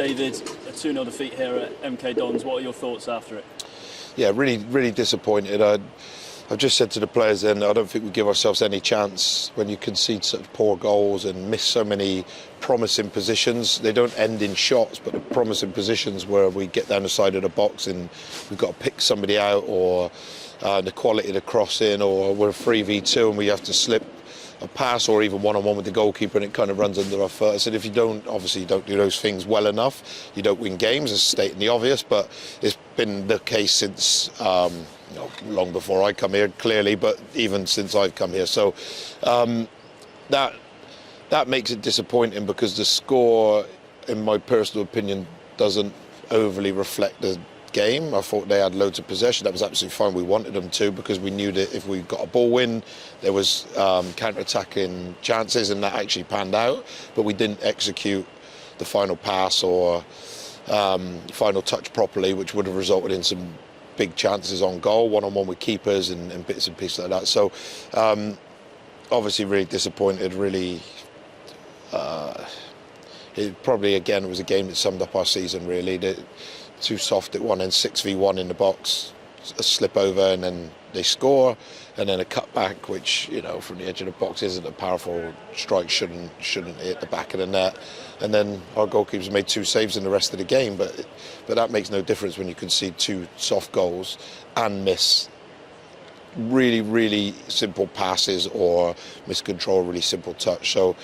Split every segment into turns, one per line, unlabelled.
David, a 2-0 defeat here at MK Dons. What are your thoughts after it?
Yeah, really disappointed. I've just said to the players then, I don't think we give ourselves any chance when you concede such poor goals and miss so many promising positions. They don't end in shots, but the promising positions where we get down the side of the box and we've got to pick somebody out, or the quality of the crossing, or we're a 3v2 and we have to slip a pass or even one-on-one with the goalkeeper and it kind of runs under our foot. I said, if you don't do those things well enough, you don't win games, as stating the obvious, but it's been the case since long before I come here, clearly, but even since I've come here. So that makes it disappointing, because the score, in my personal opinion, doesn't overly reflect the game. I thought they had loads of possession. That was absolutely fine. We wanted them to, because we knew that if we got a ball win, there was counter-attacking chances, and that actually panned out. But we didn't execute the final pass or final touch properly, which would have resulted in some big chances on goal, one-on-one with keepers and bits and pieces like that. So obviously really disappointed, really. It probably, again, it was a game that summed up our season, really. Too soft at one end, 6v1 in the box, a slip over and then they score, and then a cutback, which, from the edge of the box isn't a powerful strike, shouldn't hit the back of the net. And then our goalkeepers made 2 saves in the rest of the game, but that makes no difference when you concede 2 soft goals and miss really simple passes or miscontrol, really simple touch. So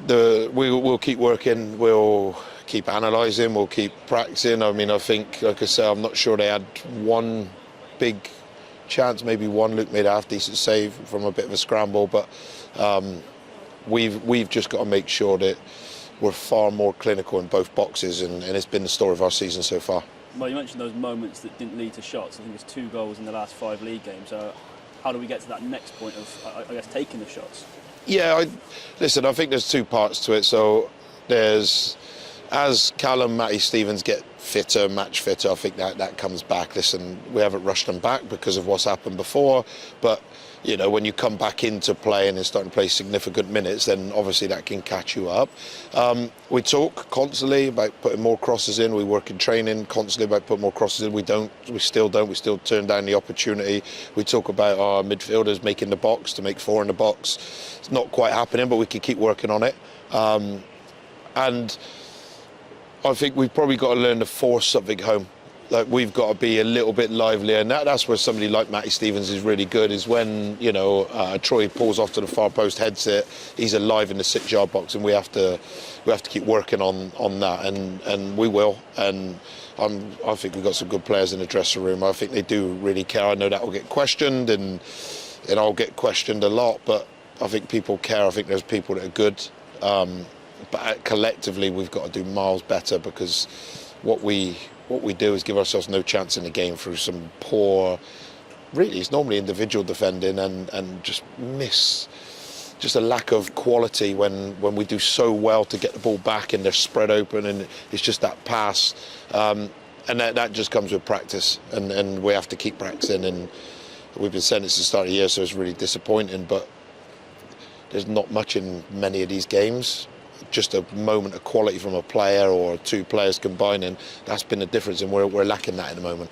we'll keep working, we'll keep analysing, we'll keep practicing. I mean, I think, like I say, I'm not sure they had one big chance, maybe one. Luke made a half-decent save from a bit of a scramble, but we've just got to make sure that we're far more clinical in both boxes, and it's been the story of our season so far.
Well, you mentioned those moments that didn't lead to shots. I think it's 2 goals in the last 5 league games. So how do we get to that next point of, I guess, taking the shots? Yeah,
listen, I think there's 2 parts to it. So there's, as Callum, Matty Stevens get fitter, match fitter, I think that comes back. Listen, we haven't rushed them back because of what's happened before, but when you come back into play and starting to play significant minutes, then obviously that can catch you up. We talk constantly about putting more crosses in. We work in training constantly about putting more crosses in. We still turn down the opportunity. We talk about our midfielders making the box to make 4 in the box. It's not quite happening, but we can keep working on it. And I think we've probably got to learn to force something home. Like, we've got to be a little bit livelier, and that's where somebody like Matty Stevens is really good, is when Troy pulls off to the far post, heads it, he's alive in the 6-yard box, and we have to keep working on that, and we will. And I think we've got some good players in the dressing room. I think they do really care. I know that will get questioned, and I'll get questioned a lot, but I think people care. I think there's people that are good, but collectively we've got to do miles better, because what we do is give ourselves no chance in the game through some poor, really, it's normally individual defending, and just a lack of quality when we do so well to get the ball back and they're spread open, and it's just that pass. And that just comes with practice, and we have to keep practicing. And we've been saying it since the start of the year, so it's really disappointing, but there's not much in many of these games. Just a moment of quality from a player or 2 players combining, that's been the difference, and we're lacking that at the moment.